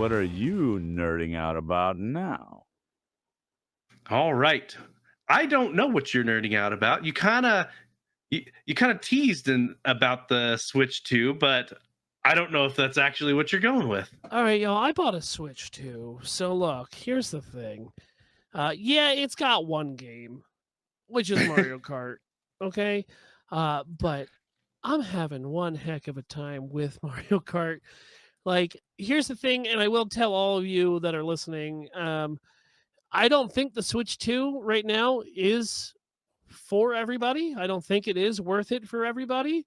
what are you nerding out about now? All right. I don't know what you're nerding out about. You kind of teased about the Switch 2, but I don't know if that's actually what you're going with. All right, y'all. I bought a Switch too. So look, here's the thing. Yeah, it's got one game, which is Mario Kart. Okay, but I'm having one heck of a time with Mario Kart. Like, here's the thing, and I will tell all of you that are listening. I don't think the Switch 2 right now is for everybody. I don't think it is worth it for everybody.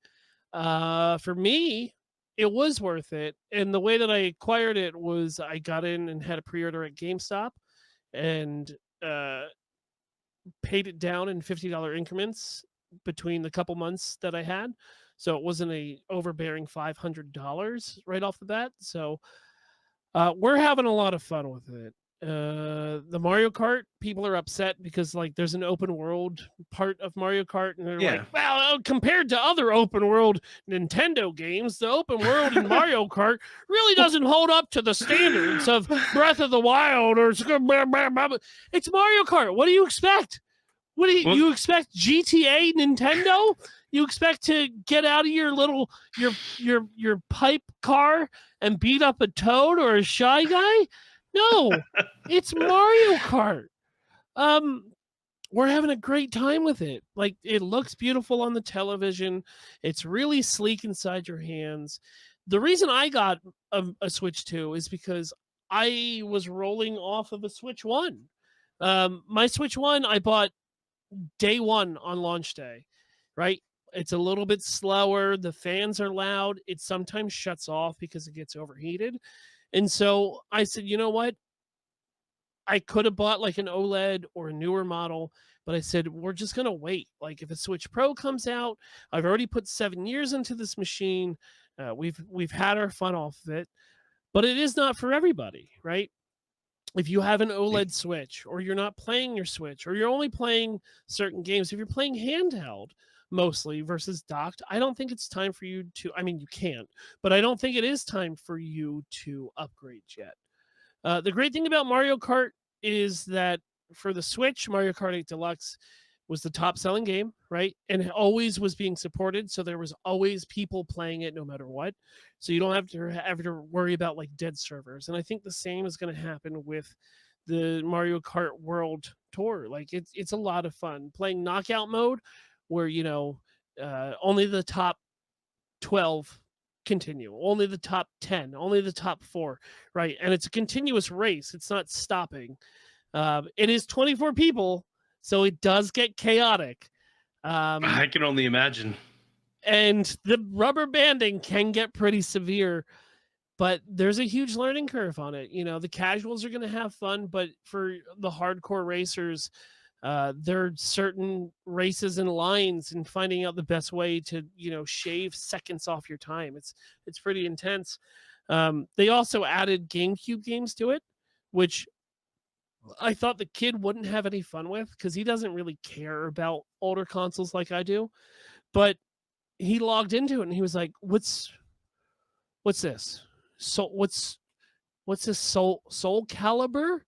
For me, it was worth it. And the way that I acquired it was I got in and had a pre-order at GameStop and uh, paid it down in $50 increments between the couple months that I had. So it wasn't a overbearing $500 right off the bat. So we're having a lot of fun with it. The Mario Kart people are upset because like there's an open world part of Mario Kart, and they're like, Yeah. well, compared to other open world Nintendo games, the open world in Mario Kart really doesn't hold up to the standards of Breath of the Wild or it's Mario Kart. What do you expect? What do you, Well, you expect? GTA Nintendo? You expect to get out of your little your pipe car and beat up a toad or a shy guy? No, it's Mario Kart. Um, we're having a great time with it. Like it looks beautiful on the television. It's really sleek inside your hands. The reason I got a Switch 2 is because I was rolling off of a Switch 1. My Switch 1 I bought day one on launch day, right? It's a little bit slower. The fans are loud. It sometimes shuts off because it gets overheated. And so I said, you know what? I could have bought like an OLED or a newer model, but I said, we're just going to wait. Like if a Switch Pro comes out, I've already put 7 years into this machine. We've had our fun off of it, but it is not for everybody, right? If you have an OLED Switch or you're not playing your Switch or you're only playing certain games, if you're playing handheld mostly versus docked, I don't think it's time for you to, I mean, you can't, but I don't think it is time for you to upgrade yet. The great thing about Mario Kart is that for the Switch, Mario Kart 8 Deluxe was the top selling game, right? And it always was being supported. So there was always people playing it no matter what. So you don't have to worry about like dead servers. And I think the same is going to happen with the Mario Kart World Tour. Like it's a lot of fun playing knockout mode where, only the top 12 continue, only the top 10, only the top 4, right? And it's a continuous race. It's not stopping. It is 24 people, so it does get chaotic. Um, I can only imagine. and the rubber banding can get pretty severe, but there's a huge learning curve on it. The casuals are going to have fun, but for the hardcore racers, there are certain races and lines and finding out the best way to shave seconds off your time. It's pretty intense. They also added GameCube games to it, which I thought the kid wouldn't have any fun with because he doesn't really care about older consoles like I do. But he logged into it and he was like, "What's this? So what's this Soul Calibur?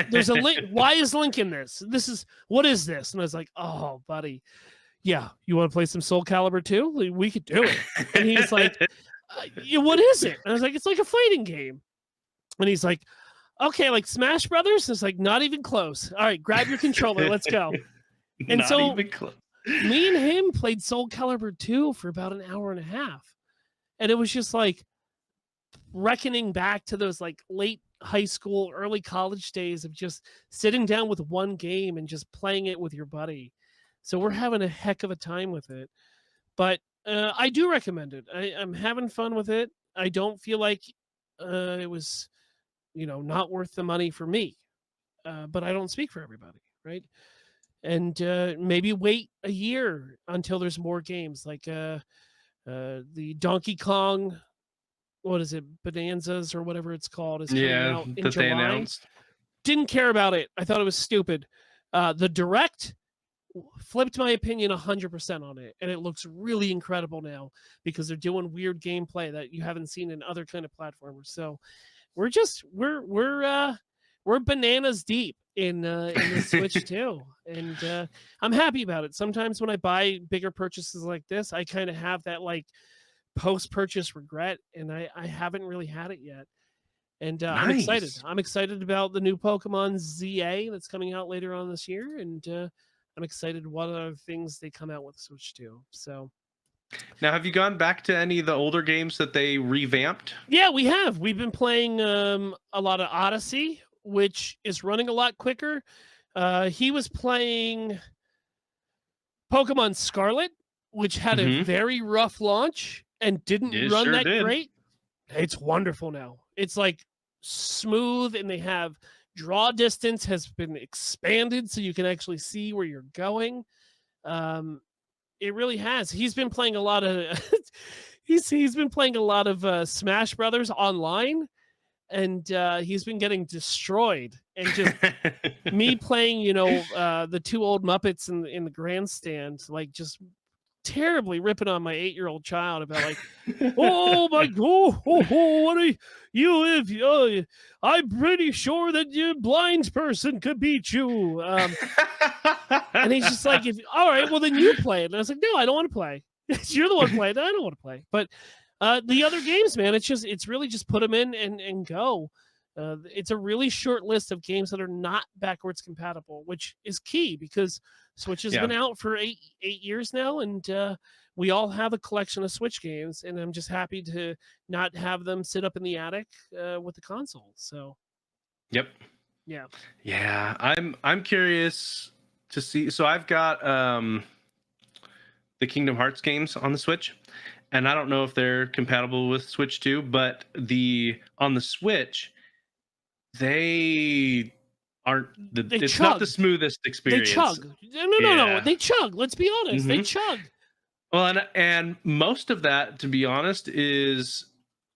There's a link. Why is Link in this? What is this?" And I was like, "Oh, buddy, yeah, you want to play some Soul Calibur too? We could do it." And he's like, "Yeah, what is it?" And I was like, "It's like a fighting game." And he's like, "Okay, like Smash Brothers?" And it's like, "Not even close. All right, grab your controller, let's go." And Not so even close. me and him played Soul Calibur 2 for about an hour and a half. And it was just like reckoning back to those like late high school, early college days of just sitting down with one game and just playing it with your buddy. So we're having a heck of a time with it. But I do recommend it. I'm having fun with it. I don't feel like it was, not worth the money for me. But I don't speak for everybody, right? And maybe wait a year until there's more games like the Donkey Kong, what is it, Bonanzas or whatever it's called, is coming Yeah, out in that they July. announced. Didn't care about it. I thought it was stupid. The Direct flipped my opinion 100% on it, and it looks really incredible now because they're doing weird gameplay that you haven't seen in other kind of platformers. So we're bananas deep in the Switch too, and I'm happy about it. Sometimes when I buy bigger purchases like this, I kind of have that like post-purchase regret, and I haven't really had it yet. And I'm excited. Nice. I'm excited about the new Pokemon ZA that's coming out later on this year, and I'm excited what other things they come out with Switch 2. So Now, have you gone back to any of the older games that they revamped? yeah, we have. We've been playing a lot of Odyssey, which is running a lot quicker. He was playing Pokemon Scarlet, which had a Mhm. very rough launch and didn't It run sure that did. great. It's wonderful now. It's like smooth, and they have draw distance has been expanded so you can actually see where you're going. Um, it really has. He's been playing a lot of he's been playing a lot of Smash Brothers online, and he's been getting destroyed. And just me playing, the two old Muppets in the grandstand, like just terribly ripping on my 8-year-old child about like, oh my god, what are you if I'm pretty sure that your blind person could beat you. And he's just like, if all right, well then you play it. And I was like, no, I don't want to play. You're the one playing. I don't want to play. But the other games, man, it's really just put them in and go. It's a really short list of games that are not backwards compatible, which is key because Switch has Yeah. been out for eight years now, and we all have a collection of Switch games, and I'm just happy to not have them sit up in the attic with the console. So Yep. yeah, Yeah, I'm curious to see. So I've got the Kingdom Hearts games on the Switch, and I don't know if they're compatible with Switch 2, but on the Switch, they aren't it's not the smoothest they experience. chug. No, they chug. Let's be honest, they Mhm. chug. Well, and most of that, to be honest, is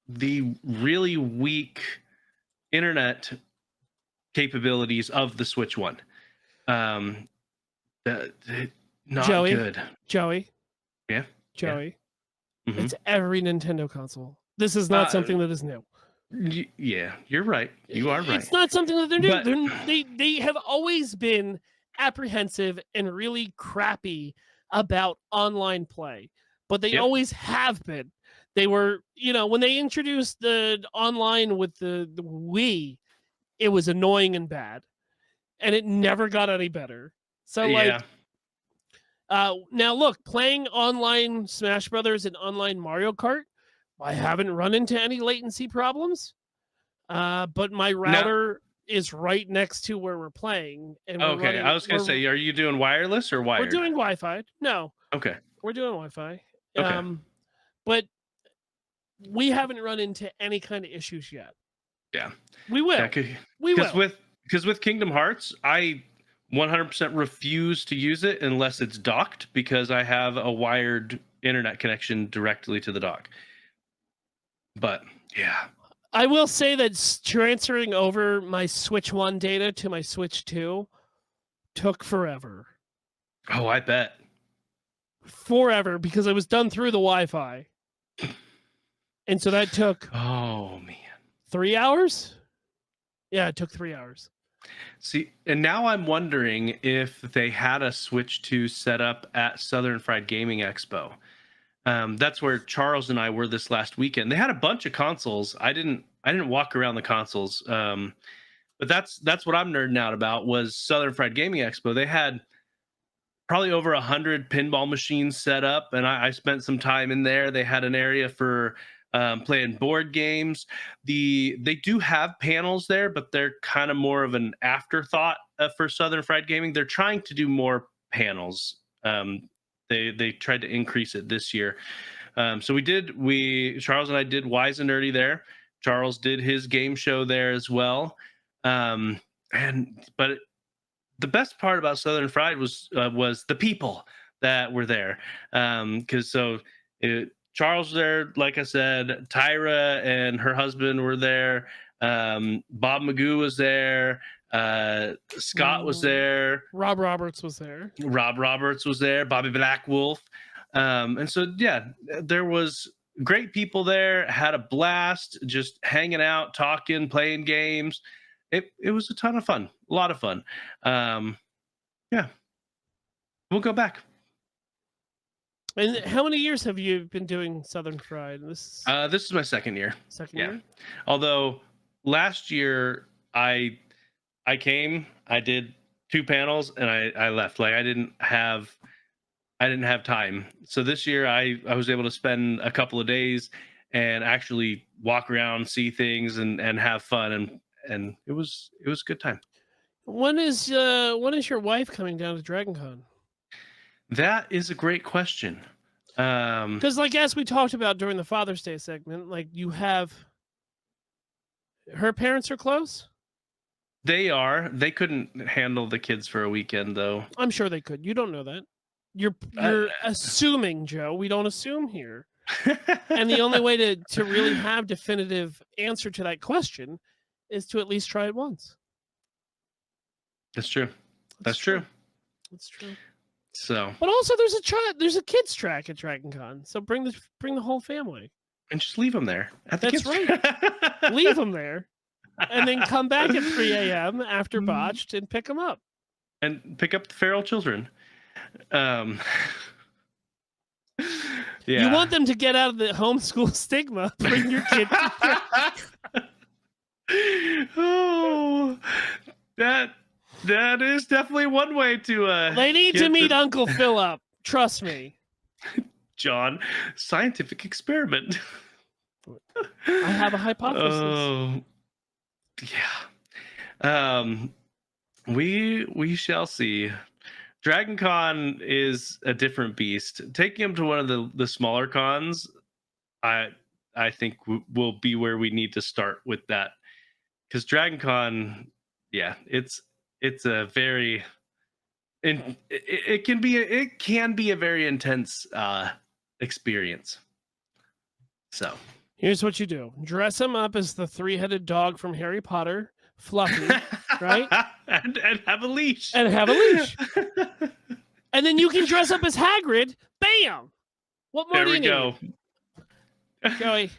the really weak internet capabilities of the Switch One. Um, not Joey, good. Joey, Yeah. Joey. Mhm. It's every Nintendo console. This is not something that is new. Yeah, you're right. You are right. It's not something that they're new. But- They have always been apprehensive and really crappy about online play, but they Yep. always have been. They were, when they introduced the online with the Wii, it was annoying and bad, and it never got any better. So Yeah. now look, playing online Smash Brothers and online Mario Kart, I haven't run into any latency problems. But my router is right next to where we're playing. And Okay, I was gonna say, are you doing wireless or wired? We're doing Wi-Fi. No, Okay. we're doing Wi-Fi. Okay. But we haven't run into any kind of issues yet. Yeah. We will. Yeah, We will. Because with Kingdom Hearts, I 100% refuse to use it unless it's docked because I have a wired internet connection directly to the dock. But yeah. I will say that transferring over my Switch 1 data to my Switch 2 took forever. Oh, I bet. Forever, because I was done through the Wi-Fi. And so that took Oh man. 3 hours? Yeah, it took 3 hours. See, and now I'm wondering if they had a Switch 2 set up at Southern Fried Gaming Expo. That's where Charles and I were this last weekend. They had a bunch of consoles. I didn't walk around the consoles. But that's what I'm nerding out about was Southern Fried Gaming Expo. They had probably over 100 pinball machines set up, and I spent some time in there. They had an area for playing board games. They do have panels there, but they're kind of more of an afterthought for Southern Fried Gaming. They're trying to do more panels. They tried to increase it this year. So Charles and I did Wise and Nerdy there. Charles did his game show there as well. But the best part about Southern Fried was the people that were there. Charles was there, like I said. Tyra and her husband were there. Bob Magoo was there. Scott was there. Rob Roberts was there. Bobby Blackwolf. And so, yeah, there was great people there. Had a blast, just hanging out, talking, playing games. It was a ton of fun, a lot of fun. Yeah, we'll go back. And how many years have you been doing Southern Fried? This is my second year. Second Yeah. year? Although last year I came, I did 2 panels, and I left. Like I didn't have time. So this year I was able to spend a couple of days and actually walk around, see things, and have fun, and it was a good time. When is your wife coming down to DragonCon? That is a great question. Because, like, as we talked about during the Father's Day segment, like, you have her parents are close. They couldn't handle the kids for a weekend, though. I'm sure they could. You don't know that. You're assuming, Joe. We don't assume here. And the only way to really have definitive answer to that question is to at least try it once. That's true. That's true. That's true. So, but also there's a kids track at DragonCon, so bring the whole family and just leave them there at the That's kids right. Leave them there, and then come back at 3 a.m. after botched and pick them up. And pick up the feral children. Yeah. You want them to get out of the homeschool stigma. Bring your kid. Oh, that is definitely one way to. They need to meet Uncle Philip. Trust me. John, scientific experiment. I have a hypothesis. Oh, yeah. We shall see. DragonCon is a different beast. Taking him to one of the smaller cons, I think will be where we need to start with that, because DragonCon, yeah, it's a very, it can be a very intense experience. So here's what you do: dress him up as the 3-headed dog from Harry Potter, Fluffy, right? and have a leash. And have a leash. And then you can dress up as Hagrid. Bam! What more do you need? There we go. Joey.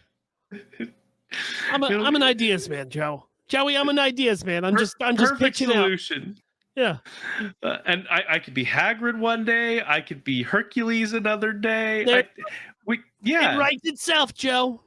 I'm an ideas man, Joe. Joey, I'm an ideas man. I'm just pitching solution. Out. Yeah. And I could be Hagrid one day. I could be Hercules another day. It writes itself, Joe.